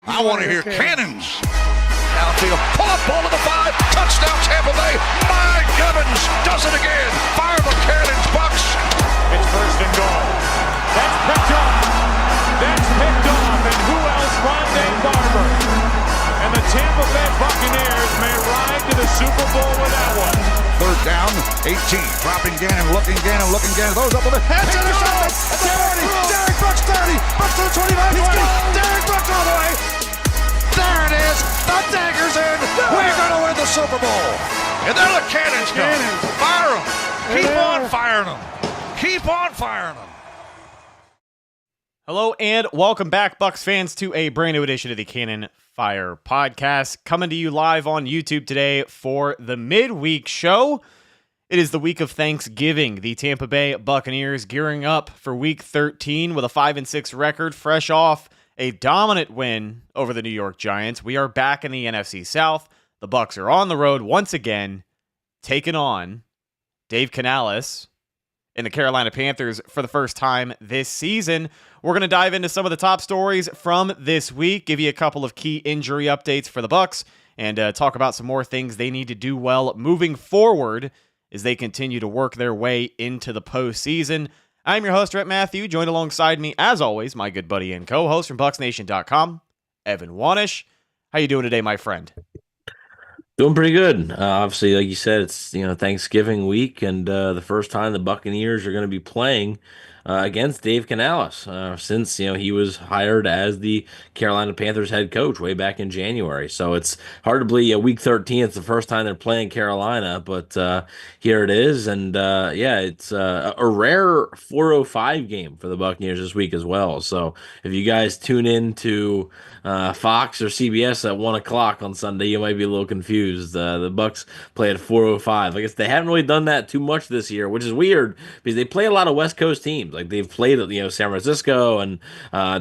I want to hear cannons. Downfield, pull up, ball to the 5, touchdown Tampa Bay. Mike Evans does it again. Fire the cannons, Bucs. It's first and goal. That's picked off. And who else? Rondé Barber. And the Tampa Bay Buccaneers may ride to the Super Bowl with that one. Third down, 18. Dropping Gannon, looking Gannon. Those up with the head. Intercepted. 30. Derek Brooks 30. Brooks to the 25. 20. Derek Brooks all the way. There it is. The dagger's in. We're going to win the Super Bowl. And then the cannons come. Fire them. Keep on firing them. Keep on firing them. Hello and welcome back, Bucs fans, to a brand new edition of the Cannon Fire Podcast, coming to you live on YouTube today for the midweek show. It is the week of Thanksgiving. The Tampa Bay Buccaneers gearing up for Week 13 with a 5-6 record, fresh off a dominant win over the New York Giants. We are back in the NFC South. The Bucs are on the road once again, taking on Dave Canales and the Carolina Panthers for the first time this season. We're going to dive into some of the top stories from this week, give you a couple of key injury updates for the Bucs, and talk about some more things they need to do well moving forward as they continue to work their way into the postseason. I'm your host, Rhett Matthew, joined alongside me, as always, my good buddy and co-host from BucsNation.com, Evan Wanish. How you doing today, my friend? Doing pretty good. Obviously, like you said, it's Thanksgiving week, and the first time the Buccaneers are going to be playing against Dave Canales since he was hired as the Carolina Panthers head coach way back in January. So it's hard to believe Week 13. It's the first time they're playing Carolina, but here it is, and it's a rare 4:05 game for the Buccaneers this week as well. So if you guys tune in to Fox or CBS at 1 o'clock on Sunday, you might be a little confused. The Bucs play at 4:05. I guess they haven't really done that too much this year, which is weird because they play a lot of West Coast teams. Like they've played, San Francisco, and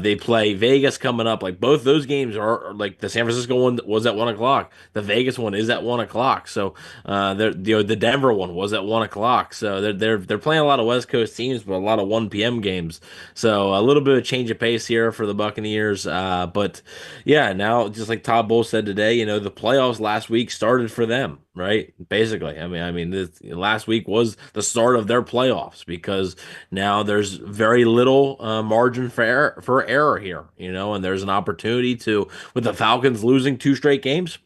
they play Vegas coming up. Like both those games are like the San Francisco one was at 1 o'clock. The Vegas one is at 1 o'clock. So the Denver one was at 1 o'clock. So they're playing a lot of West Coast teams, but a lot of 1 p.m. games. So a little bit of change of pace here for the Buccaneers. But yeah, now just like Todd Bowles said today, the playoffs last week started for them. Right, basically. I mean, this last week was the start of their playoffs because now there's very little margin for error here, and there's an opportunity to, with the Falcons losing 2 straight games,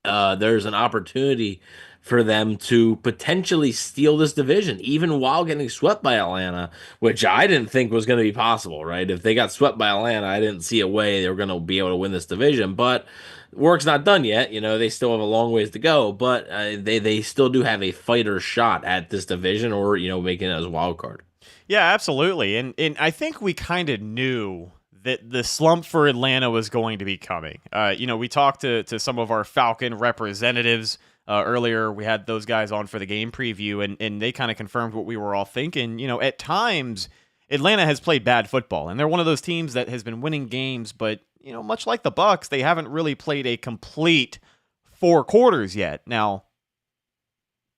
there's an opportunity for them to potentially steal this division, even while getting swept by Atlanta, which I didn't think was going to be possible, right? If they got swept by Atlanta, I didn't see a way they were going to be able to win this division, but work's not done yet. They still have a long ways to go, but they still do have a fighter shot at this division or, making it as a wild card. Yeah, absolutely. And I think we kind of knew that the slump for Atlanta was going to be coming. We talked to some of our Falcon representatives earlier. We had those guys on for the game preview, and they kind of confirmed what we were all thinking. At times, Atlanta has played bad football, and they're one of those teams that has been winning games, but much like the Bucs, they haven't really played a complete 4 quarters yet. Now,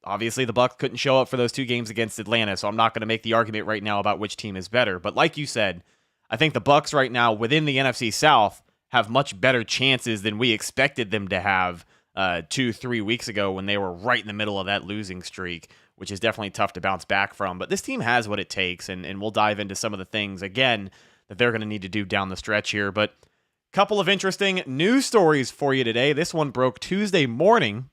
obviously, the Bucs couldn't show up for those 2 games against Atlanta, so I'm not going to make the argument right now about which team is better. But like you said, I think the Bucs right now within the NFC South have much better chances than we expected them to have 2-3 weeks ago when they were right in the middle of that losing streak, which is definitely tough to bounce back from. But this team has what it takes, and we'll dive into some of the things, again, that they're going to need to do down the stretch here. But couple of interesting news stories for you today. This one broke Tuesday morning,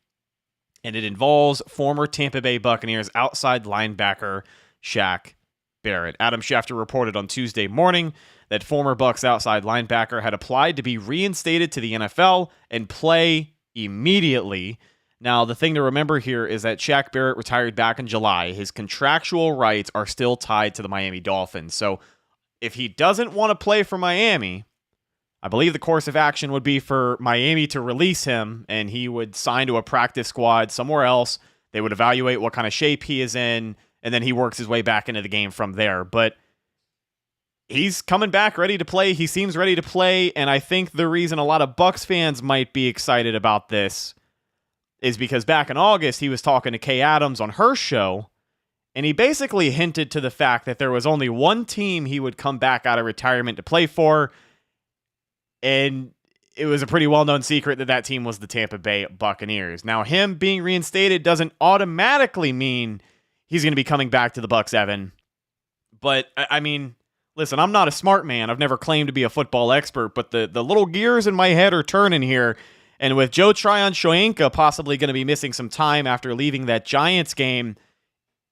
and it involves former Tampa Bay Buccaneers outside linebacker Shaq Barrett. Adam Schefter reported on Tuesday morning that former Bucs outside linebacker had applied to be reinstated to the NFL and play immediately. Now, the thing to remember here is that Shaq Barrett retired back in July. His contractual rights are still tied to the Miami Dolphins. So if he doesn't want to play for Miami, I believe the course of action would be for Miami to release him, and he would sign to a practice squad somewhere else. They would evaluate what kind of shape he is in, and then he works his way back into the game from there. But he's coming back ready to play. He seems ready to play, and I think the reason a lot of Bucs fans might be excited about this is because back in August, he was talking to Kay Adams on her show, and he basically hinted to the fact that there was only one team he would come back out of retirement to play for. And it was a pretty well-known secret that team was the Tampa Bay Buccaneers. Now, him being reinstated doesn't automatically mean he's going to be coming back to the Bucs, Evan. But, I mean, listen, I'm not a smart man. I've never claimed to be a football expert, but the little gears in my head are turning here. And with Joe Tryon-Shoyinka possibly going to be missing some time after leaving that Giants game,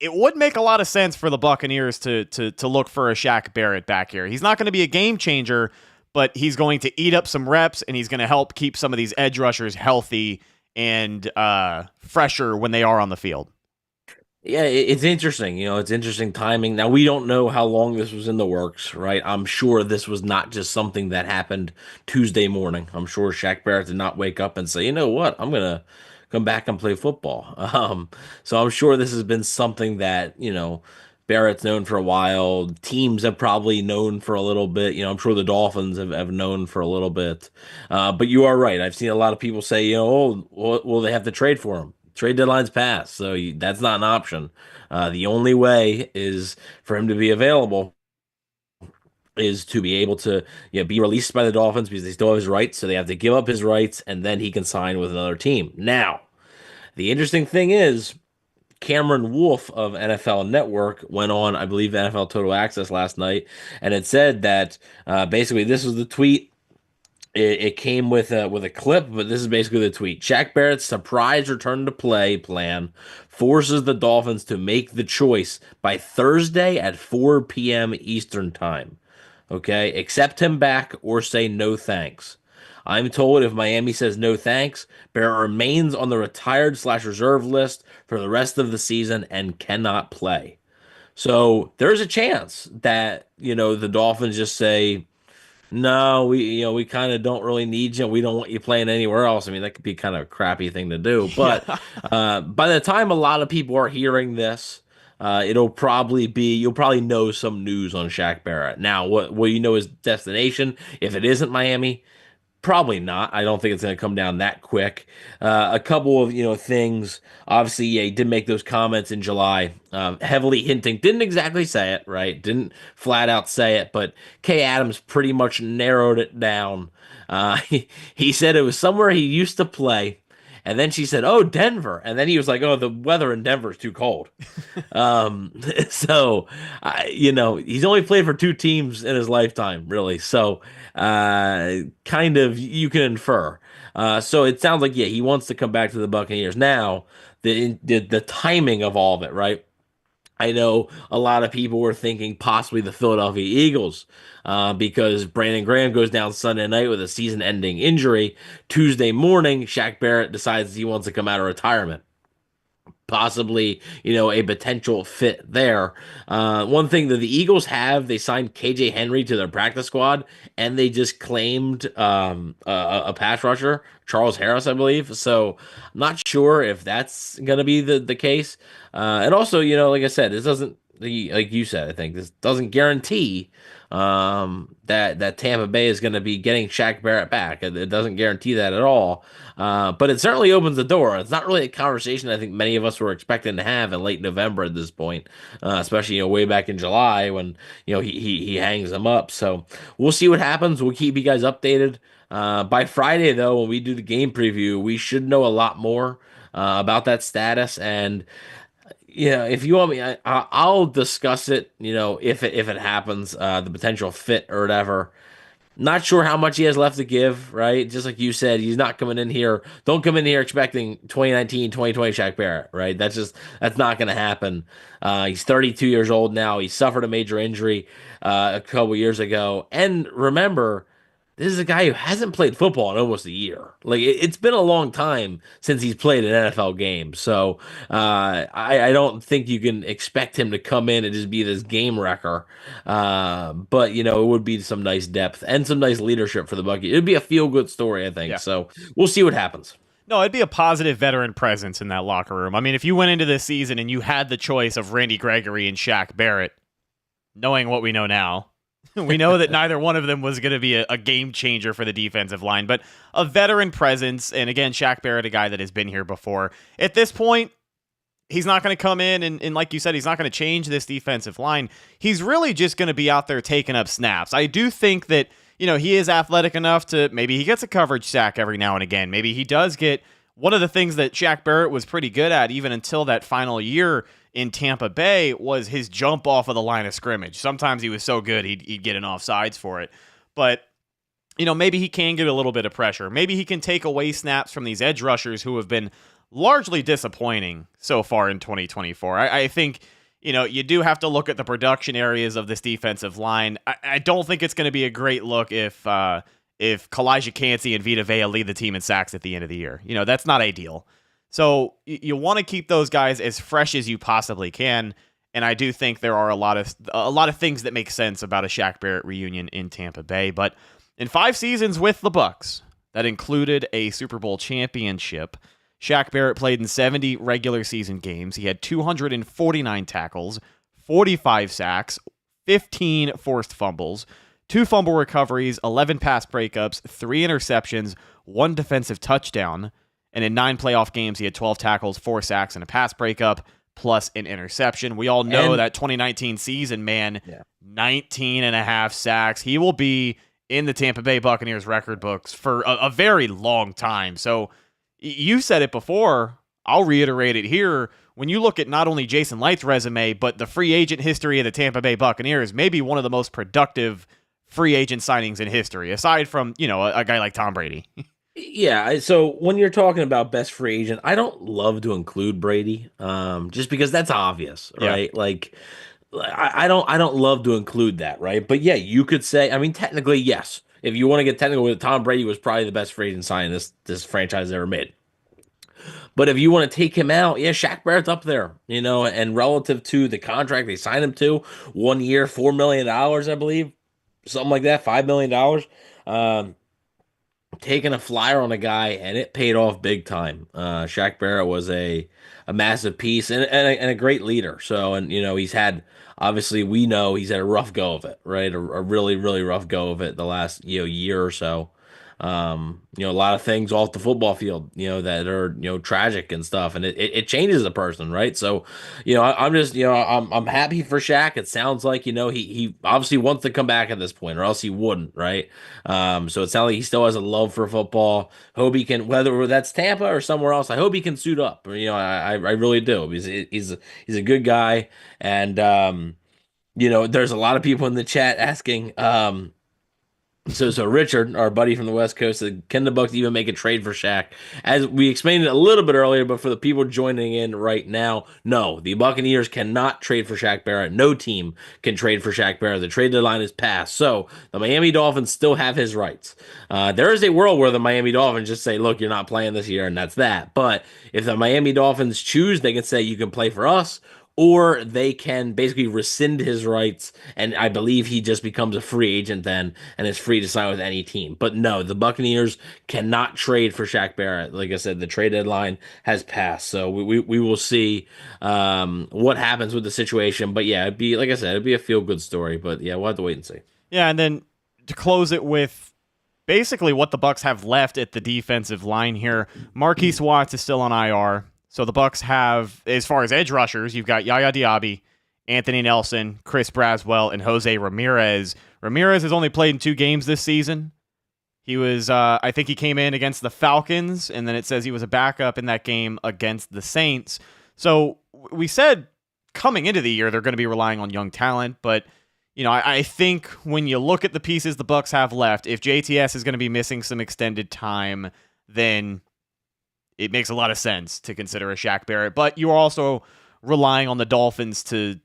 it would make a lot of sense for the Buccaneers to look for a Shaq Barrett back here. He's not going to be a game changer, but he's going to eat up some reps, and he's going to help keep some of these edge rushers healthy and fresher when they are on the field. Yeah, it's interesting. It's interesting timing. Now, we don't know how long this was in the works, right? I'm sure this was not just something that happened Tuesday morning. I'm sure Shaq Barrett did not wake up and say, you know what, I'm going to come back and play football. So I'm sure this has been something that, Barrett's known for a while. Teams have probably known for a little bit. I'm sure the Dolphins have known for a little bit. But you are right. I've seen a lot of people say, well, they have to trade for him. Trade deadline's passed, so that's not an option. The only way is for him to be available is to be able to be released by the Dolphins because they still have his rights, so they have to give up his rights, and then he can sign with another team. Now, the interesting thing is Cameron Wolfe of NFL Network went on, I Bleav, NFL Total Access last night, and it said that basically this was the tweet. It came with a clip, but this is basically the tweet. Shaq Barrett's surprise return to play plan forces the Dolphins to make the choice by Thursday at 4 p.m. Eastern time. Okay? Accept him back or say no thanks. I'm told if Miami says no thanks, Barrett remains on the retired/reserve list for the rest of the season and cannot play. So there's a chance that, the Dolphins just say, no, we kind of don't really need you. We don't want you playing anywhere else. I mean, that could be kind of a crappy thing to do. But by the time a lot of people are hearing this, you'll probably know some news on Shaq Barrett. Now, what his destination? If it isn't Miami, probably not. I don't think it's going to come down that quick. A couple of things. Obviously, he did make those comments in July, heavily hinting. Didn't exactly say it, right? Didn't flat out say it, but Kay Adams pretty much narrowed it down. He said it was somewhere he used to play. And then she said, "Oh, Denver." And then he was like, "Oh, the weather in Denver is too cold." So, he's only played for 2 teams in his lifetime, really. So, kind of you can infer. So it sounds like, he wants to come back to the Buccaneers. Now, the timing of all of it, right? I know a lot of people were thinking possibly the Philadelphia Eagles because Brandon Graham goes down Sunday night with a season-ending injury. Tuesday morning, Shaq Barrett decides he wants to come out of retirement. Possibly, a potential fit there. One thing that the Eagles have, they signed KJ Henry to their practice squad, and they just claimed a pass rusher, Charles Harris, I Bleav. So I'm not sure if that's going to be the case. And also, like I said, this doesn't, like you said, I think this doesn't guarantee that Tampa Bay is going to be getting Shaq Barrett back. It doesn't guarantee that at all. But it certainly opens the door. It's not really a conversation I think many of us were expecting to have in late November at this point, especially way back in July when he hangs them up. So we'll see what happens. We'll keep you guys updated. By Friday, though, when we do the game preview, we should know a lot more about that status. And if you want me, I'll discuss it. If it happens, the potential fit or whatever. Not sure how much he has left to give, right? Just like you said, he's not coming in here. Don't come in here expecting 2019, 2020 Shaq Barrett, right? That's not going to happen. He's 32 years old now. He suffered a major injury a couple years ago. And remember, this is a guy who hasn't played football in almost a year. Like, it's been a long time since he's played an NFL game. So I don't think you can expect him to come in and just be this game wrecker. But, it would be some nice depth and some nice leadership for the Buccaneers. It would be a feel-good story, I think. Yeah. So we'll see what happens. No, it'd be a positive veteran presence in that locker room. I mean, if you went into this season and you had the choice of Randy Gregory and Shaq Barrett, knowing what we know now, we know that neither one of them was going to be a game changer for the defensive line, but a veteran presence. And again, Shaq Barrett, a guy that has been here before. At this point, he's not going to come in and like you said, he's not going to change this defensive line. He's really just going to be out there taking up snaps. I do think that, he is athletic enough to maybe he gets a coverage sack every now and again. Maybe he does get one of the things that Shaq Barrett was pretty good at even until that final year in Tampa Bay was his jump off of the line of scrimmage. Sometimes he was so good he'd get an offsides for it. But, maybe he can get a little bit of pressure. Maybe he can take away snaps from these edge rushers who have been largely disappointing so far in 2024. I think, you do have to look at the production areas of this defensive line. I don't think it's going to be a great look if Kalijah Cansey and Vita Vea lead the team in sacks at the end of the year. That's not ideal. So you want to keep those guys as fresh as you possibly can. And I do think there are a lot of things that make sense about a Shaq Barrett reunion in Tampa Bay. But in 5 seasons with the Bucs, that included a Super Bowl championship, Shaq Barrett played in 70 regular season games. He had 249 tackles, 45 sacks, 15 forced fumbles, 2 fumble recoveries, 11 pass breakups, 3 interceptions, 1 defensive touchdown. And in 9 playoff games, he had 12 tackles, 4 sacks, and a pass breakup, plus an interception. We all know that 2019 season, 19 and a half sacks. He will be in the Tampa Bay Buccaneers record books for a very long time. So you said it before. I'll reiterate it here. When you look at not only Jason Light's resume, but the free agent history of the Tampa Bay Buccaneers, maybe one of the most productive free agent signings in history, aside from, a guy like Tom Brady. Yeah, so when you're talking about best free agent, I don't love to include Brady, just because that's obvious, right? Yeah. Like, I don't love to include that, right? But yeah, you could say, I mean, technically, yes. If you want to get technical with it, Tom Brady was probably the best free agent signing this franchise ever made. But if you want to take him out, yeah, Shaq Barrett's up there, and relative to the contract they signed him to, 1 year, $4 million, I Bleav, something like that, $5 million. Taking a flyer on a guy, and it paid off big time. Shaq Barrett was a massive piece and a great leader. So, and he's had, obviously we know he's had a rough go of it, right? A really, really rough go of it the last year or so. A lot of things off the football field, that are, tragic and stuff, and it changes a person, right? So, I'm just, I'm happy for Shaq. It sounds like, he obviously wants to come back at this point, or else he wouldn't, right? So it sounds like he still has a love for football. Hope he can, whether that's Tampa or somewhere else, I hope he can suit up. I really do. He's a good guy, and there's a lot of people in the chat asking, So Richard, our buddy from the West Coast, said, can the Bucs even make a trade for Shaq? As we explained it a little bit earlier, but for the people joining in right now, no, the Buccaneers cannot trade for Shaq Barrett. No team can trade for Shaq Barrett. The trade deadline is passed. So the Miami Dolphins still have his rights. There is a world where the Miami Dolphins just say, look, you're not playing this year, and that's that. But if the Miami Dolphins choose, they can say, you can play for us, or they can basically rescind his rights, and I Bleav he just becomes a free agent then and is free to sign with any team. But no, the Buccaneers cannot trade for Shaq Barrett. Like I said, the trade deadline has passed, so we will see what happens with the situation. But yeah, it'd be, like I said, it'd be a feel-good story. But yeah, we'll have to wait and see. Yeah, and then to close it with basically what the Bucs have left at the defensive line here, Marquise Watts is still on IR. So the Bucs have, as far as edge rushers, you've got Yaya Diaby, Anthony Nelson, Chris Braswell, and Jose Ramirez. Ramirez has only played in 2 games this season. He was, I think he came in against the Falcons, and then it says he was a backup in that game against the Saints. So we said coming into the year they're going to be relying on young talent, but I think when you look at the pieces the Bucs have left, if JTS is going to be missing some extended time, then it makes a lot of sense to consider a Shaq Barrett, but you are also relying on the Dolphins to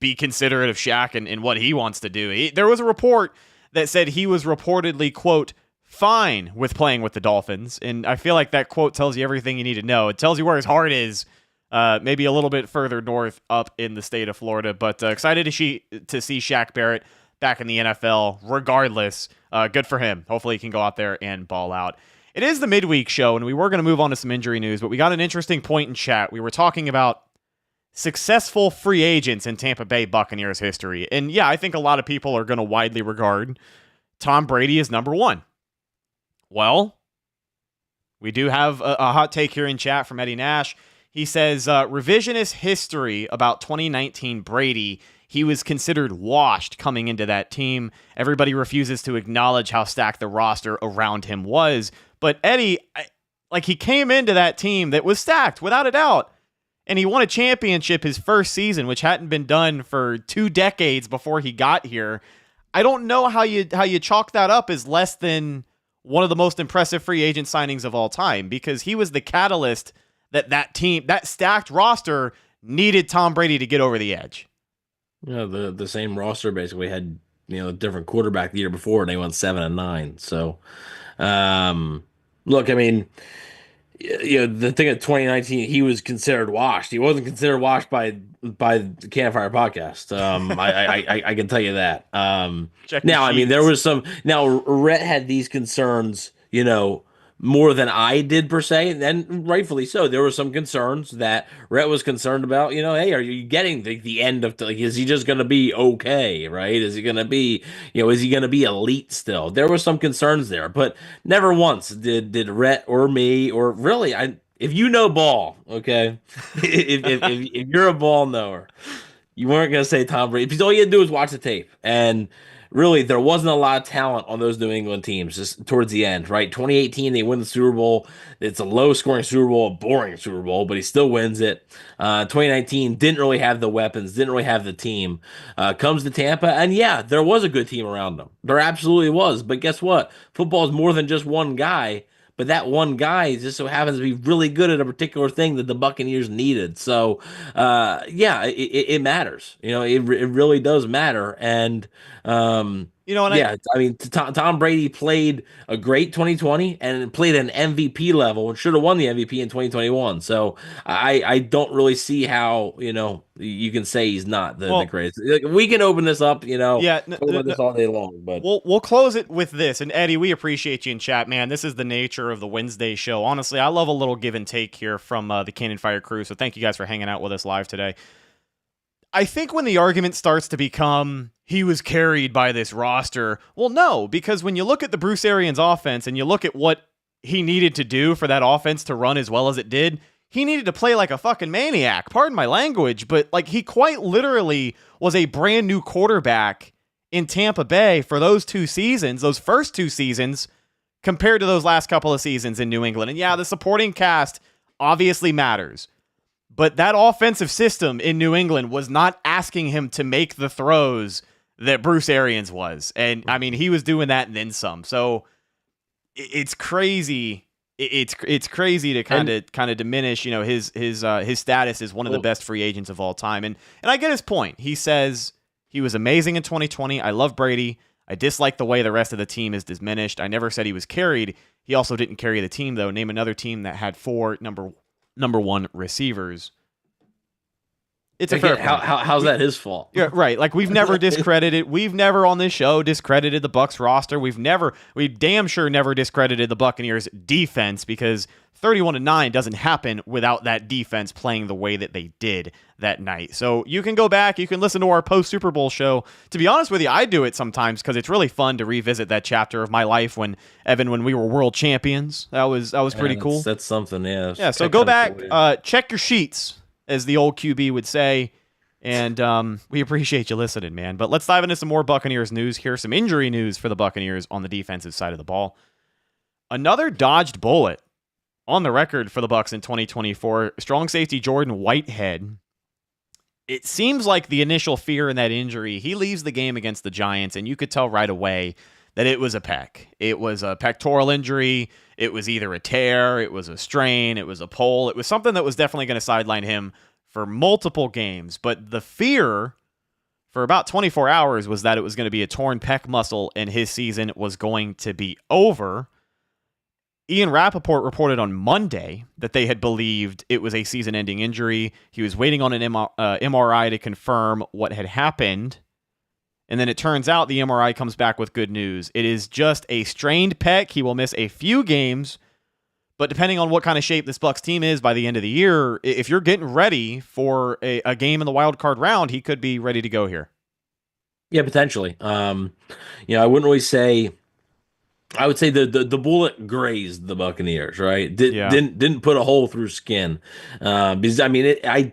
be considerate of Shaq and what he wants to do. There was a report that said he was reportedly, quote, fine with playing with the Dolphins, and I feel like that quote tells you everything you need to know. It tells you where his heart is, maybe a little bit further north up in the state of Florida, but excited to see Shaq Barrett back in the NFL regardless. Good for him. Hopefully he can go out there and ball out. It is the midweek show, and we were going to move on to some injury news, but we got an interesting point in chat. We were talking about successful free agents in Tampa Bay Buccaneers history. And yeah, I think a lot of people are going to widely regard Tom Brady as number 1. Well, we do have a hot take here in chat from Eddie Nash. He says, revisionist history about 2019 Brady. He was considered washed coming into that team. Everybody refuses to acknowledge how stacked the roster around him was. But Eddie, he came into that team that was stacked, without a doubt. And he won a championship his first season, which hadn't been done for 2 decades before he got here. I don't know how you chalk that up as less than one of the most impressive free agent signings of all time, because he was the catalyst that team, that stacked roster, needed Tom Brady to get over the edge. The same roster basically had a different quarterback the year before, and they went 7-9. So, look, I mean, the thing at 2019, he was considered washed. He wasn't considered washed by the Can Fire podcast. I can tell you that. Now, I mean, there was some. Now, Rhett had these concerns, more than I did per se, and rightfully so. There were some concerns that Rhett was concerned about. Hey, are you getting the end of is he just going to be okay, right? Is he going to be is he going to be elite still? There were some concerns there, but never once did Rhett or me or really if you know ball, okay, if you're a ball knower, you weren't going to say Tom Brady, because all you had to do was watch the tape. And really, there wasn't a lot of talent on those New England teams just towards the end, right? 2018, they win the Super Bowl. It's a low-scoring Super Bowl, a boring Super Bowl, but he still wins it. 2019, didn't really have the weapons, didn't really have the team. Comes to Tampa, and yeah, there was a good team around him. There absolutely was. But guess what? Football is more than just one guy. But that one guy just so happens to be really good at a particular thing that the Buccaneers needed. So, it matters. It really does matter. And, I mean, Tom Brady played a great 2020 and played an MVP level and should have won the MVP in 2021. So I don't really see how, you can say he's not the greatest. We can open this up, talk about this all day long. But we'll close it with this. And Eddie, we appreciate you in chat, man. This is the nature of the Wednesday show. Honestly, I love a little give and take here from the Cannon Fire crew. So thank you guys for hanging out with us live today. I think when the argument starts to become he was carried by this roster, well, no, because when you look at the Bruce Arians offense and you look at what he needed to do for that offense to run as well as it did, he needed to play like a fucking maniac. Pardon my language, but he quite literally was a brand new quarterback in Tampa Bay for those 2 seasons, those first 2 seasons, compared to those last couple of seasons in New England. And yeah, the supporting cast obviously matters. But that offensive system in New England was not asking him to make the throws that Bruce Arians was. And I mean, he was doing that and then some. So it's crazy. It's crazy to kind of diminish, his status as one of the best free agents of all time. And I get his point. He says he was amazing in 2020. I love Brady. I dislike the way the rest of the team is diminished. I never said he was carried. He also didn't carry the team, though. Name another team that had 4 number 1 receivers. It's a fair point. How's that his fault? Yeah, right. We've never discredited. We've never on this show discredited the Bucs roster. We damn sure never discredited the Buccaneers defense, because 31-9 doesn't happen without that defense playing the way that they did that night. So you can go back, you can listen to our post Super Bowl show. To be honest with you, I do it sometimes because it's really fun to revisit that chapter of my life when we were world champions. That was pretty cool. That's something, yeah. Yeah. So go back, check your sheets, as the old QB would say. And we appreciate you listening, man. But let's dive into some more Buccaneers news here. Some injury news for the Buccaneers on the defensive side of the ball. Another dodged bullet on the record for the Bucs in 2024. Strong safety Jordan Whitehead. It seems like the initial fear in that injury, he leaves the game against the Giants, and you could tell right away that it was a pec. It was a pectoral injury. It was either a tear, it was a strain, it was a pull. It was something that was definitely going to sideline him for multiple games. But the fear for about 24 hours was that it was going to be a torn pec muscle and his season was going to be over. Ian Rappaport reported on Monday that they had believed it was a season-ending injury. He was waiting on an MRI to confirm what had happened. And then it turns out the MRI comes back with good news. It is just a strained pec. He will miss a few games. But depending on what kind of shape this Bucs team is by the end of the year, if you're getting ready for a game in the wild card round, he could be ready to go here. Yeah, potentially. I wouldn't really say I would say the bullet grazed the Buccaneers, right? Yeah. Didn't put a hole through skin, because I mean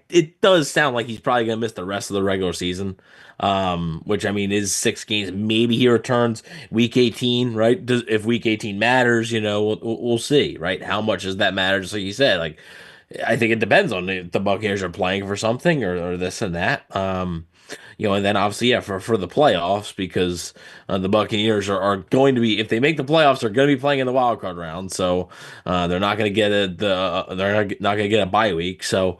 it does sound like he's probably gonna miss the rest of the regular season, which I mean is 6 games. Maybe he returns week 18, right? If week 18 matters, we'll see, right? How much does that matter? Just like you said, like I think it depends on if the Buccaneers are playing for something or this and that. And then obviously, yeah, for the playoffs because the Buccaneers are going to be, if they make the playoffs, they're going to be playing in the wild card round, so they're not going to get they're not going to get a bye week. So,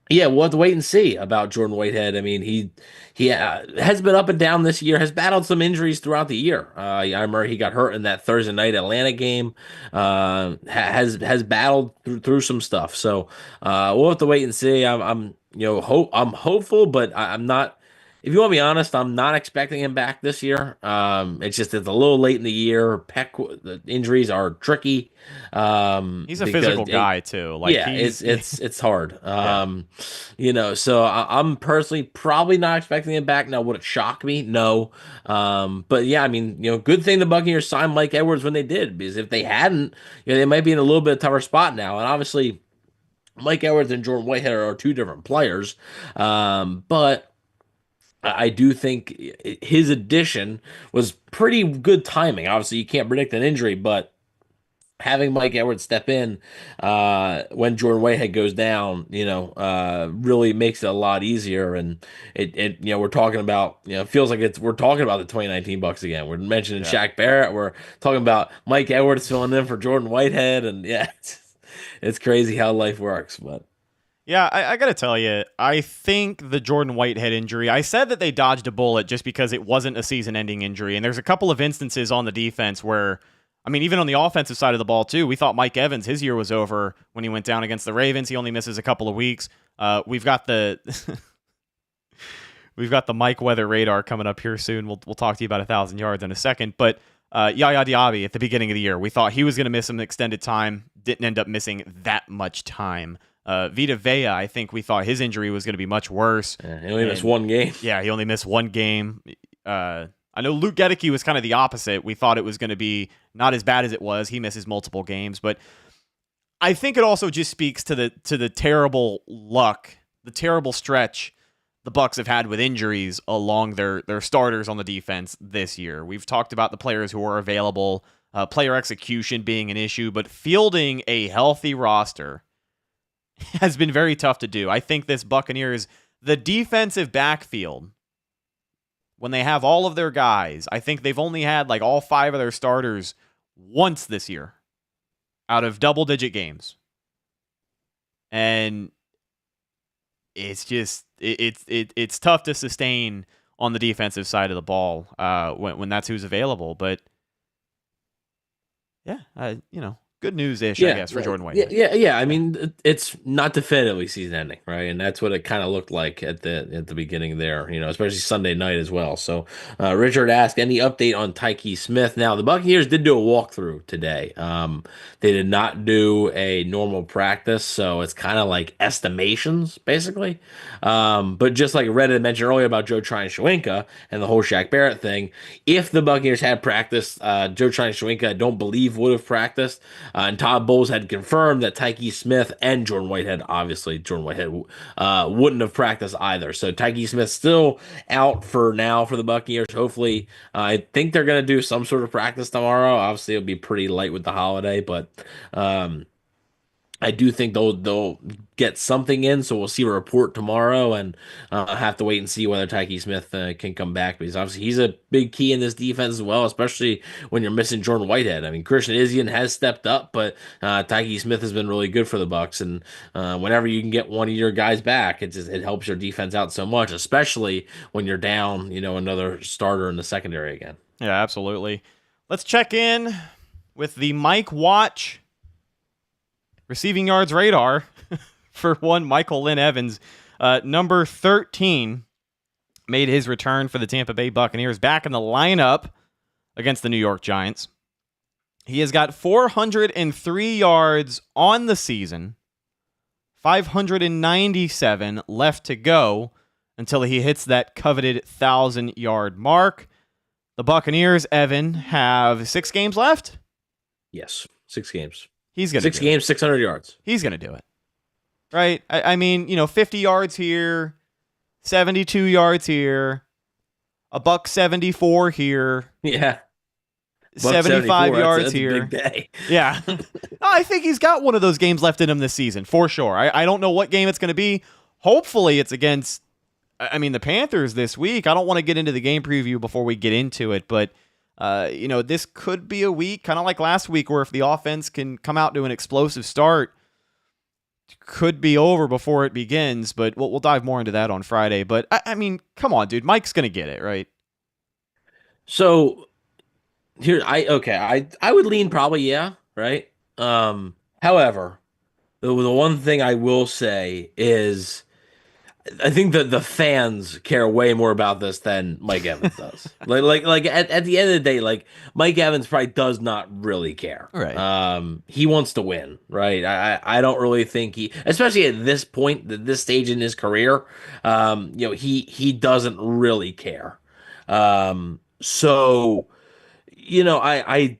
yeah, we'll have to wait and see about Jordan Whitehead. I mean, he has been up and down this year, has battled some injuries throughout the year. I remember he got hurt in that Thursday night Atlanta game. Has battled through some stuff. So we'll have to wait and see. I'm hopeful, but I'm not. If you want to be honest, I'm not expecting him back this year. It's a little late in the year. The injuries are tricky. He's a physical guy too. Like yeah, it's hard. So I'm personally probably not expecting him back. Now, would it shock me? No. But yeah, I mean, good thing the Buccaneers signed Mike Edwards when they did, because if they hadn't, they might be in a little bit tougher spot now. And obviously, Mike Edwards and Jordan Whitehead are two different players. But I do think his addition was pretty good timing. Obviously, you can't predict an injury, but having Mike Edwards step in when Jordan Whitehead goes down, really makes it a lot easier. And we're talking about, it feels like we're talking about the 2019 Bucs again. We're mentioning Shaq Barrett. We're talking about Mike Edwards filling in for Jordan Whitehead, and yeah, it's crazy how life works, but. Yeah, I got to tell you, I think the Jordan Whitehead injury, I said that they dodged a bullet just because it wasn't a season-ending injury. And there's a couple of instances on the defense where, I mean, even on the offensive side of the ball, too, we thought Mike Evans, his year was over when he went down against the Ravens. He only misses a couple of weeks. We've got the we've got the Mike Weather radar coming up here soon. We'll talk to you about 1,000 yards in a second. But Yaya Diaby at the beginning of the year, we thought he was going to miss some extended time. Didn't end up missing that much time. Vita Vea, I think we thought his injury was going to be much worse. Yeah, he only missed one game. Yeah, he only missed one game. I know Luke Gedeke was kind of the opposite. We thought it was going to be not as bad as it was. He misses multiple games, but I think it also just speaks to the terrible luck, the terrible stretch the Bucs have had with injuries along their starters on the defense this year. We've talked about the players who are available, player execution being an issue, but fielding a healthy roster has been very tough to do. I think this Buccaneers, the defensive backfield, when they have all of their guys, I think they've only had like all 5 of their starters once this year out of double-digit games. And it's just, it's tough to sustain on the defensive side of the ball when that's who's available. But yeah, good news-ish, I guess, for Jordan Whitehead. Yeah. I mean, it's not definitively season-ending, right? And that's what it kind of looked like at the beginning there, especially Sunday night as well. So, Richard asked, any update on Tyke Smith? Now, the Buccaneers did do a walkthrough today. They did not do a normal practice, so it's kind of like estimations, basically. But just like Rhett had mentioned earlier about Joe Tryon-Shoyinka and the whole Shaq Barrett thing, if the Buccaneers had practiced, Joe Tryon-Shoyinka, I don't believe would have practiced. And Todd Bowles had confirmed that Tyke Smith and Jordan Whitehead, obviously Jordan Whitehead, wouldn't have practiced either. So Tyke Smith still out for now for the Buccaneers. Hopefully, I think they're going to do some sort of practice tomorrow. Obviously, it'll be pretty light with the holiday, but I do think they'll get something in, so we'll see a report tomorrow, and have to wait and see whether Tyke Smith can come back, because obviously he's a big key in this defense as well, especially when you're missing Jordan Whitehead. I mean, Christian Izien has stepped up, but Tyke Smith has been really good for the Bucs, and whenever you can get one of your guys back, it helps your defense out so much, especially when you're down, another starter in the secondary again. Yeah, absolutely. Let's check in with the Mike Watch receiving yards radar for one. Michael Lynn Evans, number 13, made his return for the Tampa Bay Buccaneers, back in the lineup against the New York Giants. He has got 403 yards on the season, 597 left to go until he hits that coveted 1,000-yard mark. The Buccaneers, Evan, have 6 games left. Yes, 6 games. He's going to 6 games, 600 yards. He's going to do it. Right? I mean, 50 yards here, 72 yards here, a $174 here. Yeah. 75 yards that's here. A big day. Yeah. I think he's got one of those games left in him this season, for sure. I don't know what game it's going to be. Hopefully it's against, the Panthers this week. I don't want to get into the game preview before we get into it, but, this could be a week, kind of like last week, where if the offense can come out to an explosive start, could be over before it begins, but we'll dive more into that on Friday. But, come on, dude. Mike's going to get it, right? So... Here, I would lean probably, yeah, right? However, the one thing I will say is I think that the fans care way more about this than Mike Evans does. like at the end of the day, like Mike Evans probably does not really care. Right. He wants to win, right? I don't really think especially at this point, this stage in his career, he doesn't really care. So I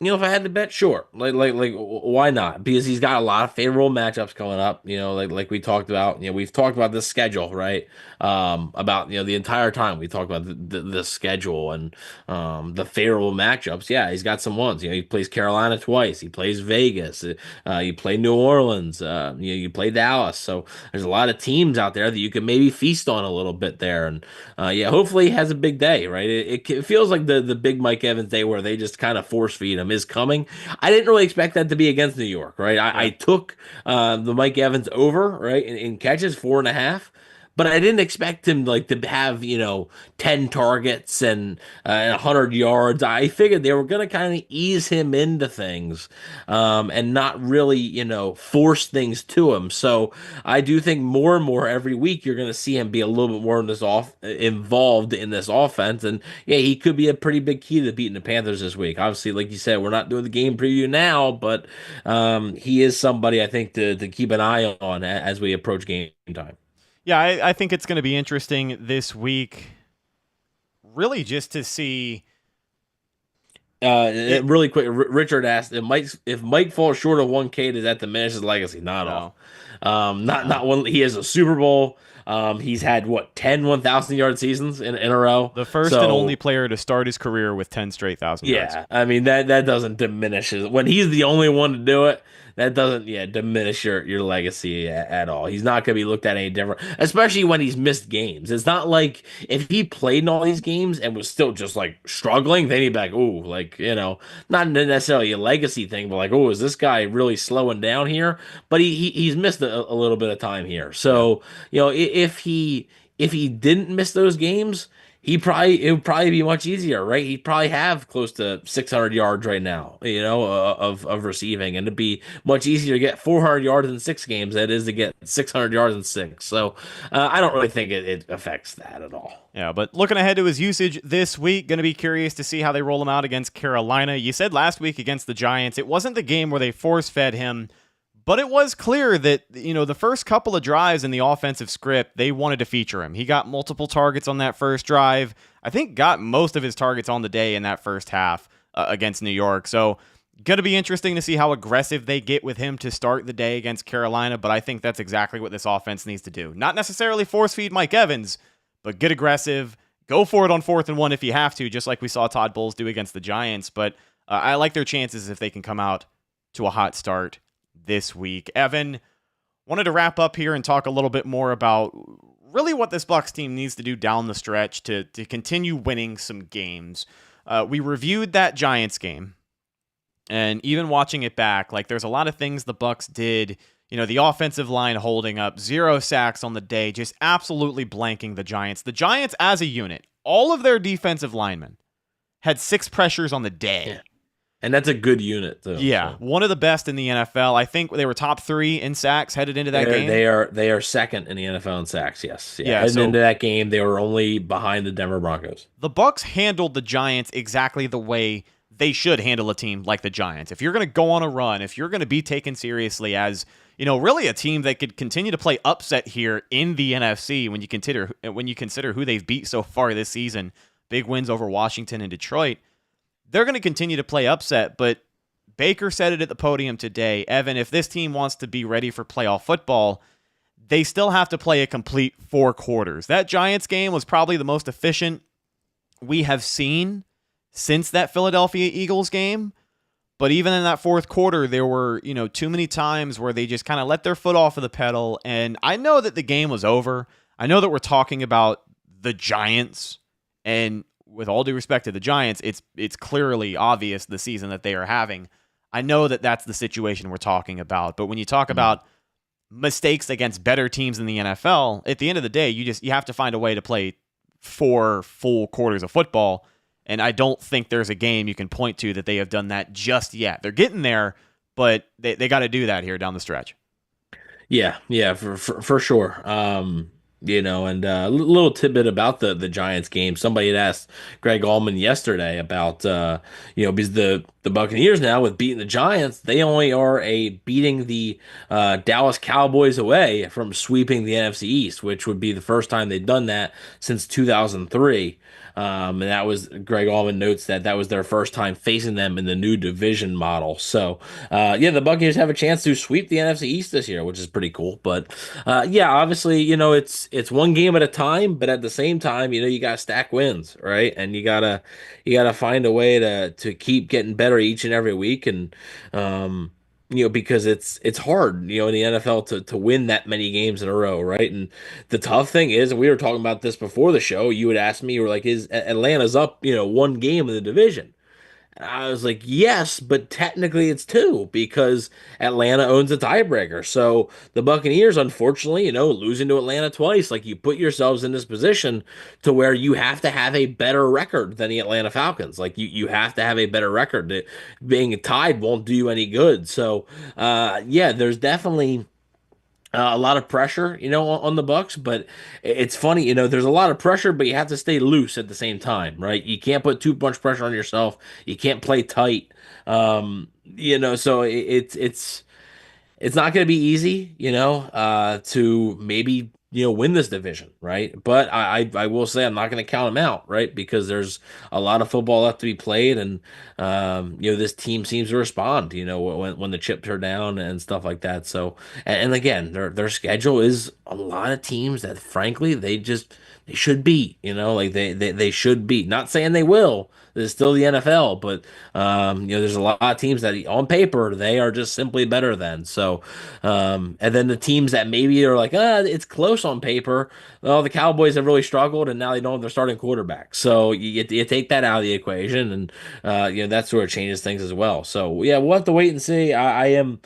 if I had to bet, sure. Like, why not? Because he's got a lot of favorable matchups coming up. Like we talked about. We've talked about this schedule, right? About the entire time we talked about the schedule and the favorable matchups. Yeah, he's got some ones. He plays Carolina twice. He plays Vegas. You play New Orleans. You play Dallas. So there's a lot of teams out there that you can maybe feast on a little bit there. And hopefully he has a big day, right? It feels like the big Mike Evans day where they just kind of force feed him is coming. I didn't really expect that to be against New York, right? I took the Mike Evans over, right, in catches, 4.5. But I didn't expect him to have 10 targets and 100 yards. I figured they were going to kind of ease him into things and not really force things to him. So I do think more and more every week you're going to see him be a little bit more involved in this offense. And yeah, he could be a pretty big key to beating the Panthers this week. Obviously, like you said, we're not doing the game preview now, but he is somebody I think to keep an eye on as we approach game time. Yeah, I think it's going to be interesting this week, really just to see. Really quick, Richard asked if Mike falls short of 1K, does that diminish his legacy? Not at all. Not one. He has a Super Bowl. He's had 10 1,000-yard seasons in a row. The first and only player to start his career with 10 straight 1,000 yards. Yeah, I mean that doesn't diminish when he's the only one to do it. That doesn't diminish your legacy at all. He's not going to be looked at any different, especially when he's missed games. It's not like if he played in all these games and was still just struggling, then he'd be like, not necessarily a legacy thing, but is this guy really slowing down here? But he's missed a little bit of time here. So, if he didn't miss those games, it would probably be much easier, right? He'd probably have close to 600 yards right now, of receiving, and it'd be much easier to get 400 yards in 6 games than it is to get 600 yards in 6. So I don't really think it affects that at all. Yeah, but looking ahead to his usage this week, going to be curious to see how they roll him out against Carolina. You said last week against the Giants, it wasn't the game where they force-fed him, but it was clear that, the first couple of drives in the offensive script, they wanted to feature him. He got multiple targets on that first drive. I think got most of his targets on the day in that first half against New York. So going to be interesting to see how aggressive they get with him to start the day against Carolina, but I think that's exactly what this offense needs to do. Not necessarily force feed Mike Evans, but get aggressive. Go for it on 4th and 1 if you have to, just like we saw Todd Bowles do against the Giants. But I like their chances if they can come out to a hot start this week. Evan, wanted to wrap up here and talk a little bit more about really what this Bucs team needs to do down the stretch to continue winning some games. We reviewed that Giants game, and even watching it back, there's a lot of things the Bucs did. The offensive line holding up, 0 sacks on the day, just absolutely blanking the Giants. The Giants as a unit, all of their defensive linemen had 6 pressures on the day. Yeah. And that's a good unit, too. Yeah, so. One of the best in the NFL. I think they were top 3 in sacks headed into that game. They are second in the NFL in sacks, yes. Yeah, heading into that game, they were only behind the Denver Broncos. The Bucs handled the Giants exactly the way they should handle a team like the Giants. If you're going to go on a run, if you're going to be taken seriously as, really a team that could continue to play upset here in the NFC when you consider who they've beat so far this season, big wins over Washington and Detroit. They're going to continue to play upset, but Baker said it at the podium today. Evan, if this team wants to be ready for playoff football, they still have to play a complete 4 quarters. That Giants game was probably the most efficient we have seen since that Philadelphia Eagles game. But even in that fourth quarter, there were, too many times where they just kind of let their foot off of the pedal. And I know that the game was over. I know that we're talking about the Giants. And with all due respect to the Giants, it's clearly obvious the season that they are having. I know that that's the situation we're talking about. But when you talk about mistakes against better teams in the NFL, at the end of the day, you have to find a way to play 4 full quarters of football. And I don't think there's a game you can point to that they have done that just yet. They're getting there, but they got to do that here down the stretch. Yeah, for sure. And a little tidbit about the Giants game. Somebody had asked Greg Allman yesterday about, because the Buccaneers now with beating the Giants, they only are beating the Dallas Cowboys away from sweeping the NFC East, which would be the first time they've done that since 2003. And that was, Greg Allman notes that was their first time facing them in the new division model. So, the Buccaneers have a chance to sweep the NFC East this year, which is pretty cool. But, obviously, it's one game at a time, but at the same time, you got to stack wins, right? And you gotta find a way to keep getting better each and every week. And, because it's hard, in the NFL to win that many games in a row, right? And the tough thing is, and we were talking about this before the show, you would ask me, you were like, is Atlanta's up, one game in the division? And I was like, yes, but technically it's 2 because Atlanta owns a tiebreaker. So the Buccaneers, unfortunately, losing to Atlanta twice, like you put yourselves in this position to where you have to have a better record than the Atlanta Falcons. Like you have to have a better record. Being tied won't do you any good. So, there's definitely a lot of pressure, on the Bucs, but it's funny, there's a lot of pressure, but you have to stay loose at the same time, right? You can't put too much pressure on yourself. You can't play tight. So it's not going to be easy, to maybe, win this division, right? But I will say I'm not going to count them out, right? Because there's a lot of football left to be played, and this team seems to respond, when the chips are down and stuff like that. So, and again, their schedule is a lot of teams that, frankly, they should beat, like they should beat. Not saying they will. This is still the NFL, but there's a lot of teams that on paper they are just simply better than. So, and then the teams that maybe are like, it's close on paper. Well, the Cowboys have really struggled, and now they don't have their starting quarterback. So you take that out of the equation, and that's where it changes things as well. So yeah, we'll have to wait and see. I am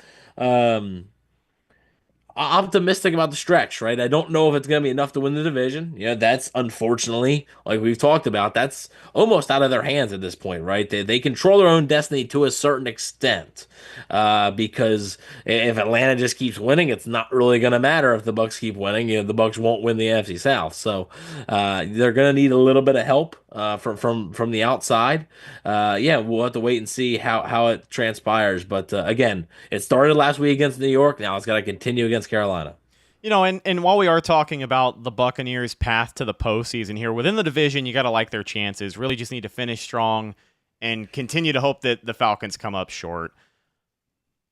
optimistic about the stretch, right? I don't know if it's going to be enough to win the division. That's unfortunately, like we've talked about, that's almost out of their hands at this point, right? They control their own destiny to a certain extent, because if Atlanta just keeps winning, it's not really going to matter if the Bucs keep winning. The Bucs won't win the NFC South, so they're going to need a little bit of help from the outside. We'll have to wait and see how it transpires. But again, it started last week against New York. Now it's got to continue against Carolina. And while we are talking about the Buccaneers' path to the postseason here, within the division, you got to like their chances. Really just need to finish strong and continue to hope that the Falcons come up short.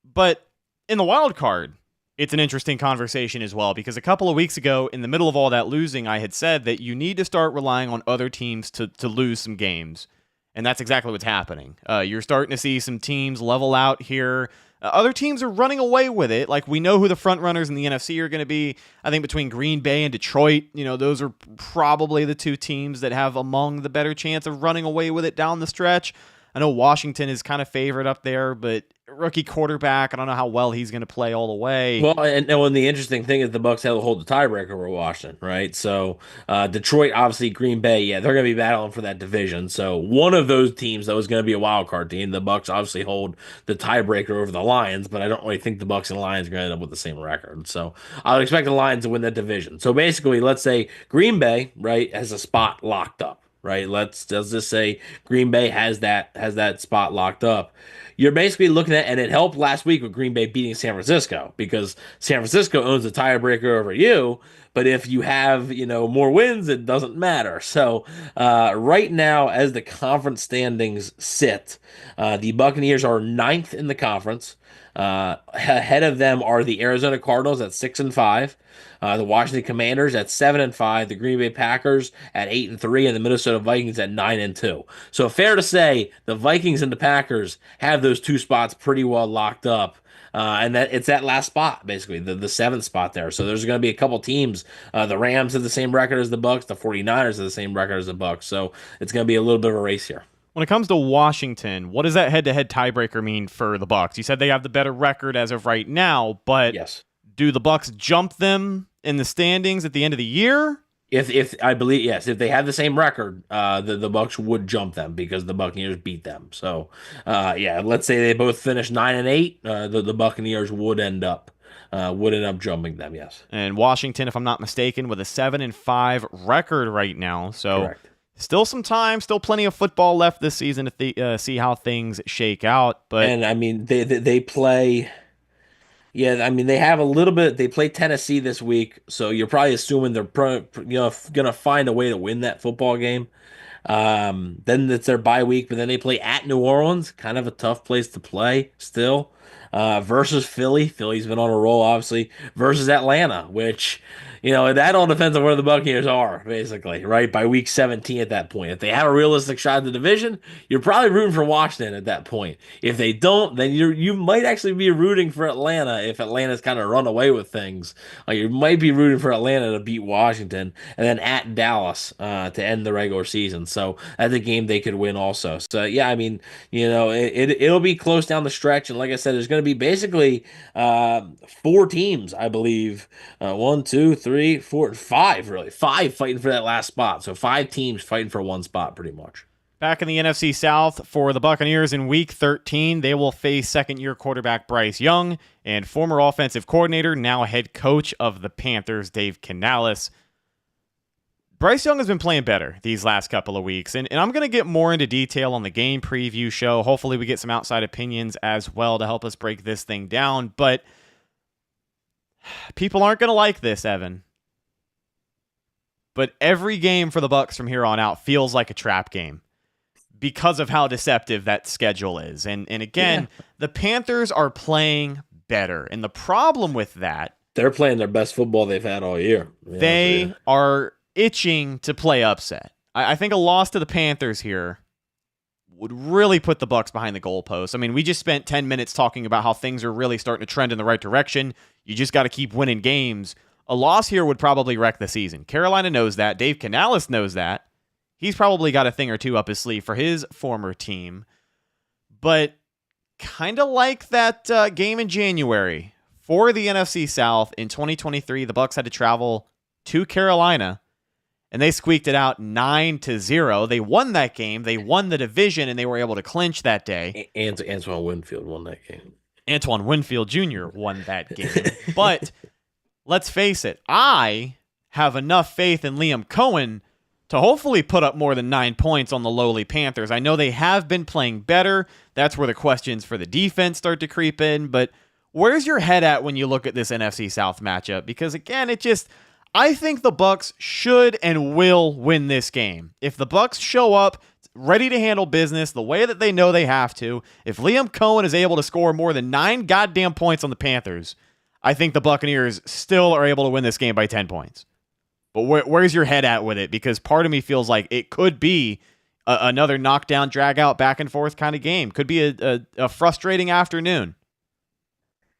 But in the wild card, it's an interesting conversation as well, because a couple of weeks ago, in the middle of all that losing, I had said that you need to start relying on other teams to lose some games. And that's exactly what's happening. You're starting to see some teams level out here. Other teams are running away with it. Like, we know who the front runners in the NFC are going to be. I think between Green Bay and Detroit, those are probably the 2 teams that have among the better chance of running away with it down the stretch. I know Washington is kind of favored up there, but rookie quarterback, I don't know how well he's going to play all the way. Well, and the interesting thing is the Bucs have to hold the tiebreaker over Washington, right? So Detroit, obviously, Green Bay, they're going to be battling for that division. So one of those teams that was going to be a wild card team. The Bucs obviously hold the tiebreaker over the Lions, but I don't really think the Bucs and Lions are going to end up with the same record. So I would expect the Lions to win that division. So basically, let's say Green Bay, right, has a spot locked up. Right, let's just say Green Bay has that spot locked up. You're basically looking at, and it helped last week with Green Bay beating San Francisco, because San Francisco owns the tiebreaker over you, but if you have, more wins, it doesn't matter. So right now, as the conference standings sit, the Buccaneers are ninth in the conference. Ahead of them are the Arizona Cardinals at 6-5, the Washington Commanders at 7-5, the Green Bay Packers at 8-3, and the Minnesota Vikings at 9-2. So fair to say, the Vikings and the Packers have those two spots pretty well locked up. And that it's that last spot, basically, the seventh spot there. So there's going to be a couple teams. The Rams have the same record as the Bucs. The 49ers have the same record as the Bucs. So it's going to be a little bit of a race here. When it comes to Washington, what does that head-to-head tiebreaker mean for the Bucs? You said they have the better record as of right now, but yes. Do the Bucs jump them in the standings at the end of the year? If I believe, yes, if they had the same record, the Bucs would jump them because the Buccaneers beat them. So, let's say they both finish 9-8, the Buccaneers would end up jumping them. Yes. And Washington, if I'm not mistaken, with a 7-5 record right now. So. Correct. Still some time, still plenty of football left this season to see how things shake out. But and I mean, they play. Yeah, I mean, they have a little bit. They play Tennessee this week, so you're probably assuming they're gonna find a way to win that football game. Then it's their bye week, but then they play at New Orleans, kind of a tough place to play still. Versus Philly. Philly's been on a roll, obviously. Versus Atlanta, which, that all depends on where the Buccaneers are, basically, right? By week 17 at that point. If they have a realistic shot at the division, you're probably rooting for Washington at that point. If they don't, then you might actually be rooting for Atlanta if Atlanta's kind of run away with things. You might be rooting for Atlanta to beat Washington and then at Dallas to end the regular season. So that's a game they could win also. So, yeah, I mean, it'll be close down the stretch. And like I said, there's going to be basically 4 teams, I believe. 1, 2, 3, 4, 5, really. 5 fighting for that last spot. So 5 teams fighting for one spot, pretty much. Back in the NFC South for the Buccaneers in Week 13, they will face second-year quarterback Bryce Young and former offensive coordinator, now head coach of the Panthers, Dave Canales. Bryce Young has been playing better these last couple of weeks, and I'm going to get more into detail on the game preview show. Hopefully we get some outside opinions as well to help us break this thing down, but people aren't going to like this, Evan. But every game for the Bucs from here on out feels like a trap game because of how deceptive that schedule is. And again, The Panthers are playing better, and the problem with that... They're playing their best football they've had all year. They are itching to play upset. I think a loss to the Panthers here would really put the Bucs behind the goalposts. I mean, we just spent 10 minutes talking about how things are really starting to trend in the right direction. You just got to keep winning games. A loss here would probably wreck the season. Carolina knows that. Dave Canales knows that. He's probably got a thing or two up his sleeve for his former team. But kind of like that game in January for the NFC South in 2023, the Bucs had to travel to Carolina, and they squeaked it out 9-0. They won that game. They won the division, and they were able to clinch that day. Antoine Winfield won that game. Antoine Winfield Jr. won that game. But let's face it, I have enough faith in Liam Cohen to hopefully put up more than 9 points on the lowly Panthers. I know they have been playing better. That's where the questions for the defense start to creep in. But where's your head at when you look at this NFC South matchup? Because, again, I think the Bucs should and will win this game. If the Bucs show up ready to handle business the way that they know they have to, if Liam Cohen is able to score more than 9 goddamn points on the Panthers, I think the Buccaneers still are able to win this game by 10 points. But where's your head at with it? Because part of me feels like it could be another knockdown, drag-out, back-and-forth kind of game. Could be a frustrating afternoon.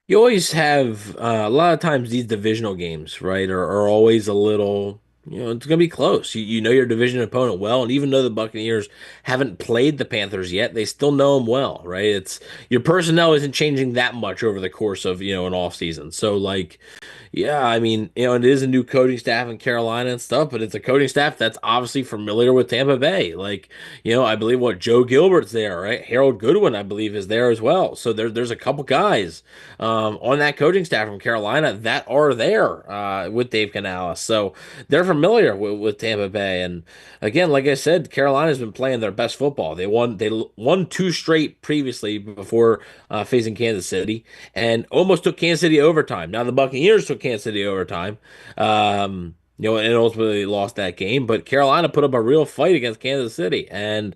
You always have a lot of times these divisional games, right, are always a little, it's going to be close. You know your division opponent well, and even though the Buccaneers haven't played the Panthers yet, they still know them well, right? It's your personnel isn't changing that much over the course of, an off season. So, yeah, I mean, it is a new coaching staff in Carolina and stuff, but it's a coaching staff that's obviously familiar with Tampa Bay. I believe Joe Gilbert's there, right? Harold Goodwin, I believe, is there as well. So there's a couple guys on that coaching staff from Carolina that are there with Dave Canales. So they're familiar with Tampa Bay. And again, like I said, Carolina's been playing their best football. They won two straight previously before facing Kansas City, and almost took Kansas City overtime. Now the Buccaneers took Kansas City overtime. And ultimately lost that game. But Carolina put up a real fight against Kansas City, and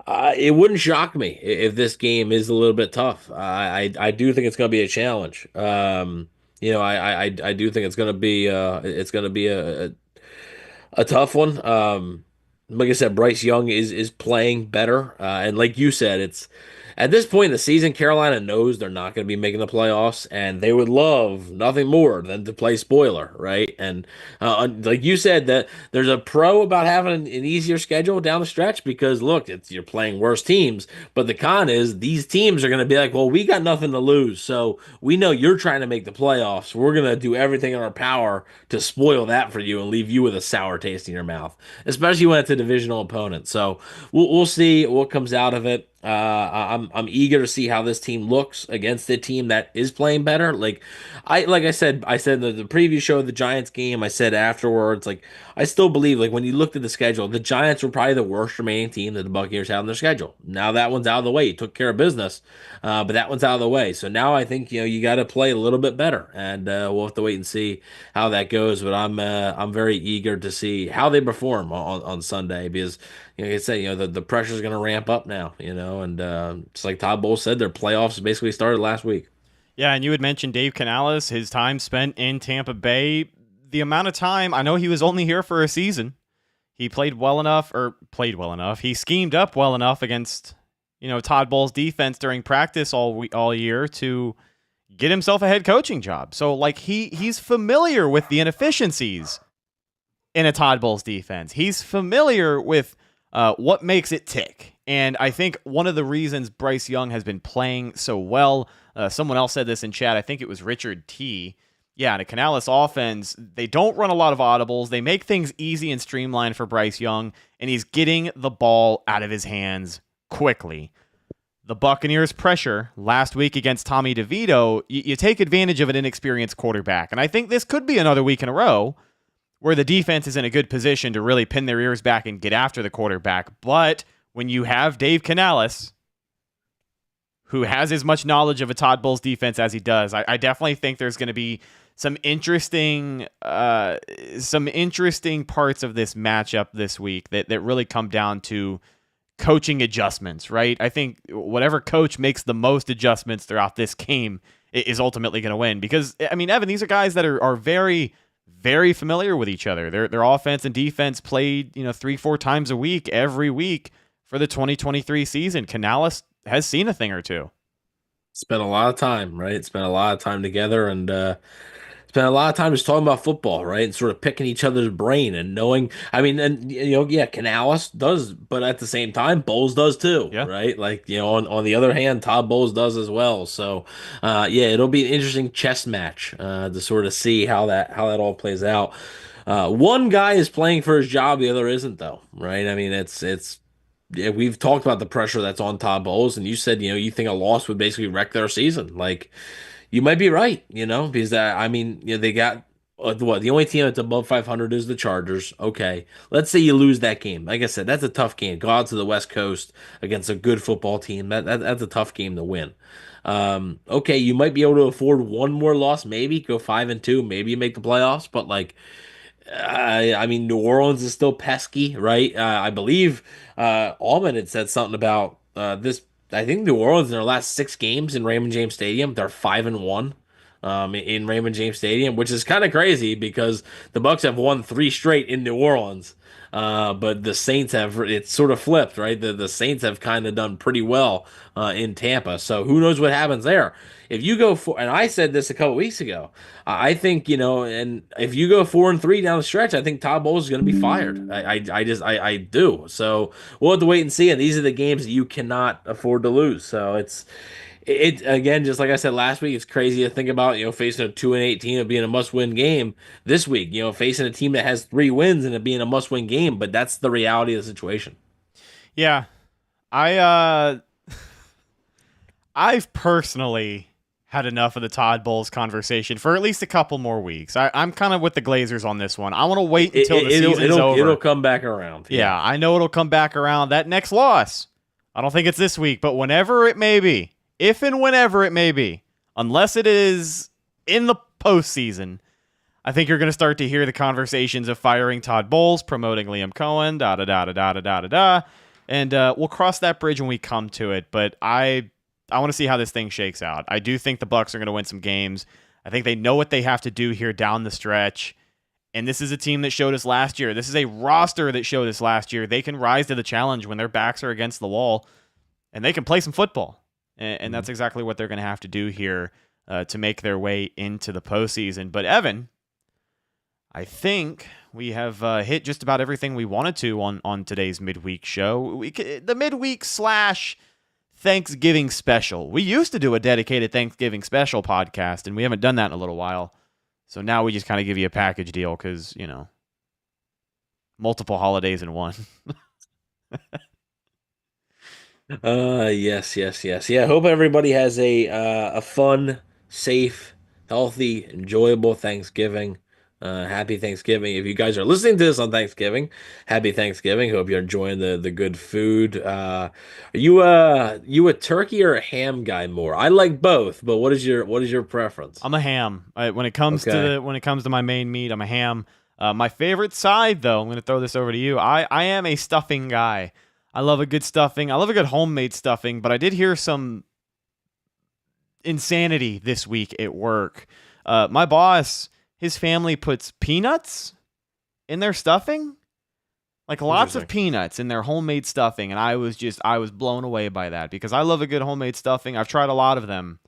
it wouldn't shock me if this game is a little bit tough. I do think it's going to be a challenge. I do think it's going to be a tough one. Like I said, Bryce Young is playing better, and like you said, it's at this point in the season, Carolina knows they're not going to be making the playoffs, and they would love nothing more than to play spoiler, right? And like you said, that there's a pro about having an easier schedule down the stretch because look, you're playing worse teams, but the con is these teams are going to be like, well, we got nothing to lose, so we know you're trying to make the playoffs. We're going to do everything in our power to spoil that for you and leave you with a sour taste in your mouth, especially when it's a divisional opponent. So we'll see what comes out of it. I'm eager to see how this team looks against a team that is playing better. I said in the preview show of the Giants game, I said afterwards, like I still believe like when you looked at the schedule, the Giants were probably the worst remaining team that the Buccaneers had on their schedule. Now that one's out of the way. You took care of business, but that one's out of the way. So now I think you got to play a little bit better, and we'll have to wait and see how that goes. But I'm very eager to see how they perform on Sunday because. Like I said, the pressure's going to ramp up now, and just like Todd Bowles said, their playoffs basically started last week. Yeah, and you had mentioned Dave Canales, his time spent in Tampa Bay. The amount of time, I know he was only here for a season. He played well enough. He schemed up well enough against, Todd Bowles' defense during practice all year to get himself a head coaching job. So, like, he's familiar with the inefficiencies in a Todd Bowles defense. He's familiar with what makes it tick. And I think one of the reasons Bryce Young has been playing so well, someone else said this in chat, I think it was Richard T. Yeah, in a Canales offense, they don't run a lot of audibles. They make things easy and streamlined for Bryce Young, and he's getting the ball out of his hands quickly. The Buccaneers' pressure last week against Tommy DeVito, you take advantage of an inexperienced quarterback. And I think this could be another week in a row where the defense is in a good position to really pin their ears back and get after the quarterback. But when you have Dave Canales, who has as much knowledge of a Todd Bowles defense as he does, I definitely think there's going to be some interesting parts of this matchup this week that really come down to coaching adjustments, right? I think whatever coach makes the most adjustments throughout this game is ultimately going to win. Because, I mean, Evan, these are guys that are very, very familiar with each other. Their offense and defense played, 3-4 times a week, every week for the 2023 season. Canales has seen a thing or two. Spent a lot of time, right? Spent a lot of time together and spent a lot of time just talking about football, right? And sort of picking each other's brain and knowing. I mean, and Canales does, but at the same time, Bowles does too, Yeah. right? Like, on the other hand, Todd Bowles does as well. So, it'll be an interesting chess match to sort of see how that all plays out. One guy is playing for his job, the other isn't, though, right? I mean, yeah, we've talked about the pressure that's on Todd Bowles, and you said, you think a loss would basically wreck their season. Like, you might be right, because they got the only team that's above 500 is the Chargers. Okay, let's say you lose that game. Like I said, that's a tough game. Go out to the West Coast against a good football team. That's a tough game to win. Okay, you might be able to afford one more loss, maybe go 5-2, maybe you make the playoffs, but like. New Orleans is still pesky, right? I believe Allman had said something about this. I think New Orleans in their last 6 games in Raymond James Stadium, they're 5-1 in Raymond James Stadium, which is kind of crazy because the Bucs have won 3 straight in New Orleans. But the Saints it's sort of flipped, right? The Saints have kind of done pretty well in Tampa. So who knows what happens there? If you go and I said this a couple weeks ago, I think, and if you go 4-3 down the stretch, I think Todd Bowles is going to be fired. I do. So we'll have to wait and see. And these are the games that you cannot afford to lose. So it again, just like I said last week, it's crazy to think about, facing a 2-8 team and being a must-win game this week, facing a team that has 3 wins and it being a must-win game, but that's the reality of the situation. Yeah. I've personally had enough of the Todd Bowles conversation for at least a couple more weeks. I'm kind of with the Glazers on this one. I want to wait until the season's over. It'll come back around. Yeah, I know it'll come back around. That next loss, I don't think it's this week, but whenever it may be, if and whenever it may be, unless it is in the postseason, I think you're going to start to hear the conversations of firing Todd Bowles, promoting Liam Cohen, da-da-da-da-da-da-da-da. And we'll cross that bridge when we come to it. But I want to see how this thing shakes out. I do think the Bucs are going to win some games. I think they know what they have to do here down the stretch. And this is a team that showed us last year. This is a roster that showed us last year. They can rise to the challenge when their backs are against the wall. And they can play some football. And that's exactly what they're going to have to do here to make their way into the postseason. But Evan, I think we have hit just about everything we wanted to on today's midweek show. The midweek / Thanksgiving special. We used to do a dedicated Thanksgiving special podcast, and we haven't done that in a little while. So now we just kind of give you a package deal because, multiple holidays in one. Yes. Yeah, hope everybody has a fun, safe, healthy, enjoyable Thanksgiving. Happy Thanksgiving. If you guys are listening to this on Thanksgiving, happy Thanksgiving. Hope you're enjoying the good food. Are you a turkey or a ham guy more? I like both, but what is your preference? I'm a ham. When it comes to my main meat, I'm a ham. My favorite side, though, I'm going to throw this over to you. I am a stuffing guy. I love a good stuffing. I love a good homemade stuffing, but I did hear some insanity this week at work. My boss, his family puts peanuts in their stuffing, like lots of peanuts in their homemade stuffing, and I was blown away by that because I love a good homemade stuffing. I've tried a lot of them,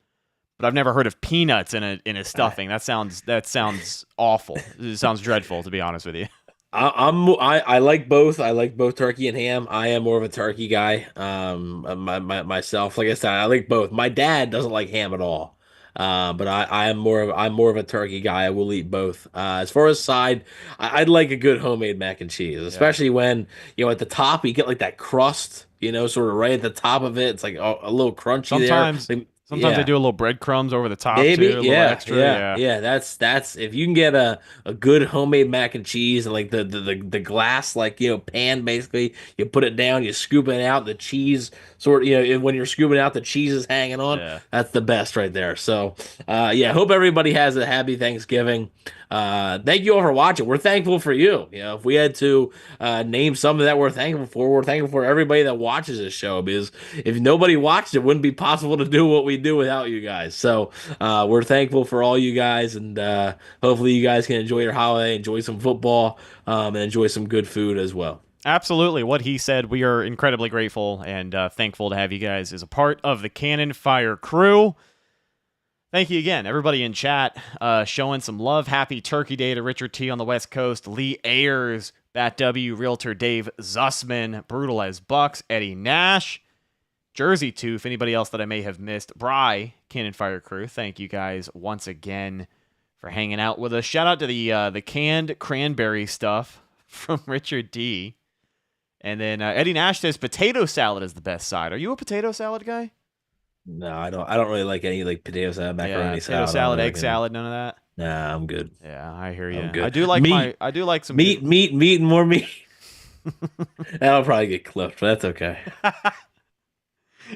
but I've never heard of peanuts in a stuffing. That sounds awful. It sounds dreadful, to be honest with you. I like both. I like both turkey and ham. I am more of a turkey guy. Myself, like I said, I like both. My dad doesn't like ham at all. But I'm more of a turkey guy. I will eat both. As far as side, I'd like a good homemade mac and cheese, especially when at the top you get like that crust, sort of right at the top of it. It's like a little crunchy sometimes. there. Sometimes they do a little breadcrumbs over the top Maybe, too, a little extra. Yeah. That's if you can get a good homemade mac and cheese and like the glass pan, basically you put it down, you scoop it out, the cheese when you're scooping out, the cheese is hanging on. Yeah. That's the best right there. So hope everybody has a happy Thanksgiving. Thank you all for watching. We're thankful for you. If we had to name something that we're thankful for everybody that watches this show, because if nobody watched it wouldn't be possible to do what we do without you guys. So we're thankful for all you guys, and hopefully you guys can enjoy your holiday, enjoy some football, and enjoy some good food as well. Absolutely. What he said, we are incredibly grateful and thankful to have you guys as a part of the Cannon Fire crew. Thank you again, everybody in chat, showing some love. Happy Turkey Day to Richard T on the West Coast, Lee Ayers, Bat W, Realtor Dave Zussman, Brutal as Bucks, Eddie Nash, Jersey Tooth, anybody else that I may have missed, Bry, Cannon Fire crew. Thank you guys once again for hanging out with us. Shout out to the canned cranberry stuff from Richard D. And then Eddie Nash says potato salad is the best side. Are you a potato salad guy? No, I don't really like any potato salad, macaroni potato salad, egg salad, none of that. Nah, I'm good. Yeah, I hear you. I'm good. I do like meat. I do like some meat, and more meat. That'll probably get clipped, but that's okay.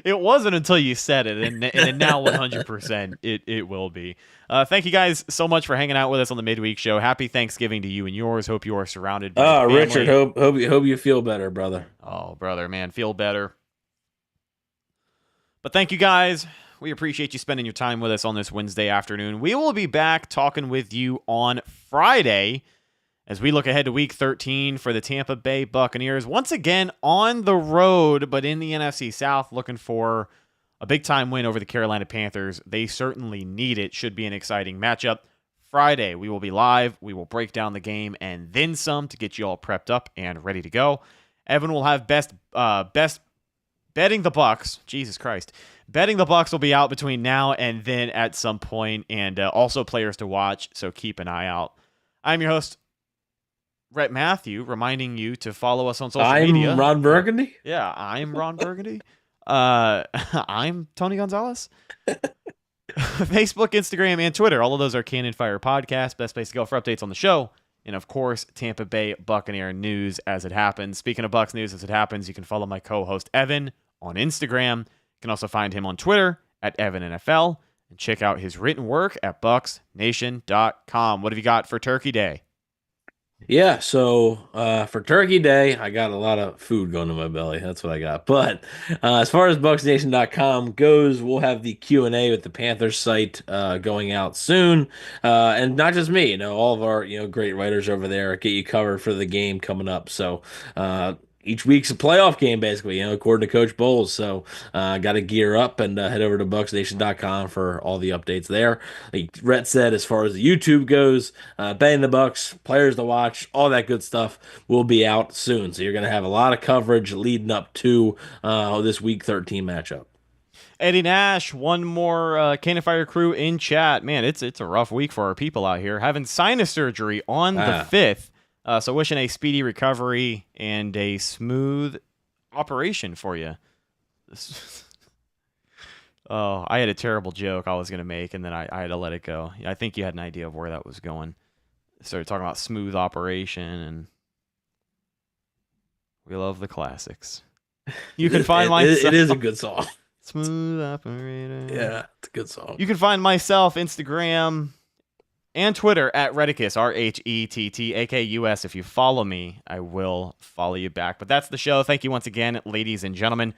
It wasn't until you said it, and now 100% it will be. Thank you guys so much for hanging out with us on the midweek show. Happy Thanksgiving to you and yours. Hope you are surrounded by family. Richard, hope you feel better, brother. Oh, brother, man, feel better. But thank you guys. We appreciate you spending your time with us on this Wednesday afternoon. We will be back talking with you on Friday as we look ahead to Week 13 for the Tampa Bay Buccaneers. Once again on the road, but in the NFC South, looking for a big-time win over the Carolina Panthers. They certainly need it. Should be an exciting matchup. Friday, we will be live. We will break down the game and then some to get you all prepped up and ready to go. Evan will have best betting the Bucs. Jesus Christ. Betting the Bucs will be out between now and then at some point, and also players to watch, so keep an eye out. I'm your host, Rhett Matthew, reminding you to follow us on social media. I'm Ron Burgundy? Yeah, I'm Ron Burgundy. I'm Tony Gonzalez. Facebook, Instagram, and Twitter. All of those are Cannon Fire Podcast. Best place to go for updates on the show. And, of course, Tampa Bay Buccaneer news as it happens. Speaking of Bucs news as it happens, you can follow my co-host Evan on Instagram. You can also find him on Twitter at EvanNFL. And check out his written work at BucsNation.com. What have you got for Turkey Day? Yeah, so for Turkey Day, I got a lot of food going to my belly. That's what I got. But as far as BucsNation.com goes, we'll have the Q&A with the Panthers site going out soon. And not just me, all of our great writers over there get you covered for the game coming up. So each week's a playoff game, basically, according to Coach Bowles. So got to gear up and head over to BucsNation.com for all the updates there. Like Rhett said, as far as the YouTube goes, betting the Bucs, players to watch, all that good stuff will be out soon. So you're going to have a lot of coverage leading up to this Week 13 matchup. Eddie Nash, one more Cannon Fire crew in chat. Man, it's a rough week for our people out here. Having sinus surgery on the 5th. So wishing a speedy recovery and a smooth operation for you. Oh, I had a terrible joke I was going to make, and then I had to let it go. I think you had an idea of where that was going. Started talking about smooth operation, and we love the classics. You can find myself. It is a good song. Smooth operator. Yeah, it's a good song. You can find myself, Instagram, and Twitter at Redicus, RHETTAKUS. If you follow me, I will follow you back. But that's the show. Thank you once again, ladies and gentlemen.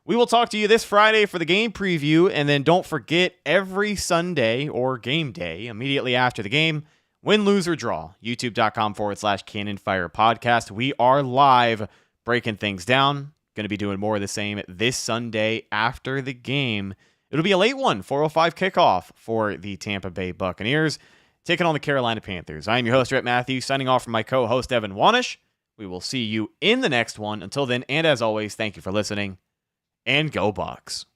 We will talk to you this Friday for the game preview. And then don't forget, every Sunday or game day, immediately after the game, win, lose, or draw, youtube.com/Cannon Fire Podcast. We are live breaking things down. Going to be doing more of the same this Sunday after the game. It'll be a late one, 4:05 kickoff for the Tampa Bay Buccaneers, taking on the Carolina Panthers. I am your host, Rhett Matthew, signing off from my co-host, Evan Wanish. We will see you in the next one. Until then, and as always, thank you for listening, and go Bucs.